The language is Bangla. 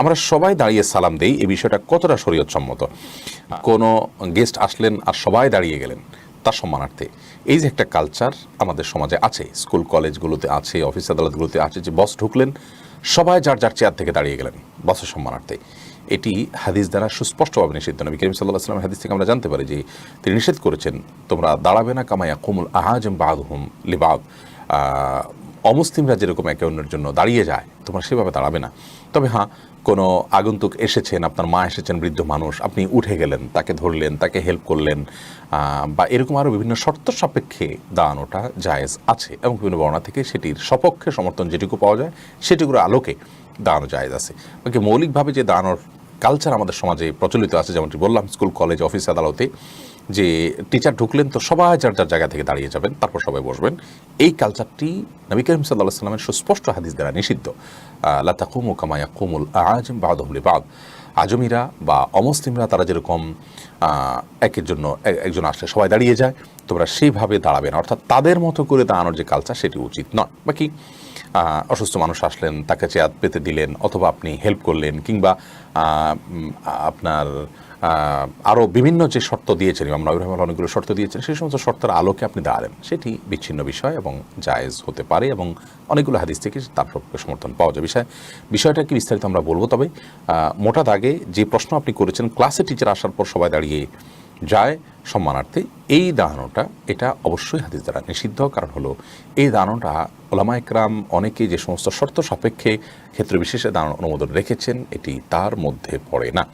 আমরা সবাই দাঁড়িয়ে সালাম দেই, এই বিষয়টা কতটা শরীয়ত সম্মত? কোনো গেস্ট আসলেন আর সবাই দাঁড়িয়ে গেলেন তার সম্মানার্থে, এই যে একটা কালচার আমাদের সমাজে আছে, স্কুল কলেজগুলোতে আছে, অফিস আদালতগুলোতে আছে, যে বস ঢুকলেন সবাই যার যার চেয়ার থেকে দাঁড়িয়ে গেলেন বসের সম্মানার্থে, এটি হাদিস দ্বারা সুস্পষ্টভাবে নিষিদ্ধ। নবী করিম সাল্লাল্লাহু আলাইহি ওয়াসাল্লাম হাদিস থেকে আমরা জানতে পারি যে তিনি নিষেধ করেছেন, তোমরা দাঁড়াবে না কামা ইয়াকুমুল আহাজাম বাদুহুম লিবাদ, অমুসলিমরা যেরকম একে অন্যের জন্য দাঁড়িয়ে যায় তোমরা সেভাবে দাঁড়াবে না। তবে হ্যাঁ, কোনো আগন্তুক এসেছেন, আপনার মা এসেছেন, বৃদ্ধ মানুষ, আপনি উঠে গেলেন, তাকে ধরলেন, তাকে হেল্প করলেন, বা এরকম আরও বিভিন্ন শর্ত সাপেক্ষে দাঁড়ানোটা জায়েজ আছে, এবং বিভিন্ন বর্ণনা থেকে সেটির সপক্ষে সমর্থন যেটুকু পাওয়া যায় সেটুকুর আলোকে দাঁড়ানো জায়েজ আছে। বাকি মৌলিকভাবে যে দাঁড়ানোর কালচার আমাদের সমাজে প্রচলিত আছে, যেমনটি বললাম স্কুল কলেজ অফিস আদালতে, যে টিচার ঢুকলেন তো সবাই যার যার জায়গা থেকে দাঁড়িয়ে যাবেন, তারপর সবাই বসবেন, এই কালচারটি নবী করিম সাল্লাল্লাহু আলাইহি ওয়াসাল্লামের সুস্পষ্ট হাদিস দ্বারা নিষিদ্ধ। লা তাকুমু কামা ইয়াকুমুল আআজিম বা'দুহুম লিবা'দ, আজমিরা বা অমুসলিমরা তারা যেরকম একের জন্য একজন আসলে সবাই দাঁড়িয়ে যায়, তোমরা সেইভাবে দাঁড়াবে না, অর্থাৎ তাদের মতো করে দাঁড়ানোর যে কালচার সেটি উচিত নয়। বাকি অসুস্থ মানুষ আসলেন, তাকে চেয়ার পেতে দিলেন, অথবা আপনি হেল্প করলেন, কিংবা আপনার আরও বিভিন্ন যে শর্ত দিয়েছেন, ইমাম নবী রাহিমাহুল্লাহ অনেকগুলো শর্ত দিয়েছেন, সেই সমস্ত শর্তের আলোকে আপনি দাঁড়ালেন, সেটি বিচ্ছিন্ন বিষয় এবং জায়েজ হতে পারে, এবং অনেকগুলো হাদিস থেকে তার পক্ষে সমর্থন পাওয়া যায়। বিষয়টা কি বিস্তারিত আমরা বলবো, তবে মোটা দাগে যে প্রশ্ন আপনি করেছেন, ক্লাসে টিচার আসার পর সবাই দাঁড়িয়ে যায় সম্মানার্থে, এই দাঁড়ানোটা এটা অবশ্যই হাদিস দ্বারা নিষিদ্ধ। কারণ হলো এই দাঁড়ানোটা ওলামা ইকরাম অনেকেই যে সমস্ত শর্ত সাপেক্ষে ক্ষেত্র বিশেষে দাঁড়ানোর অনুমোদন রেখেছেন, এটি তার মধ্যে পড়ে না।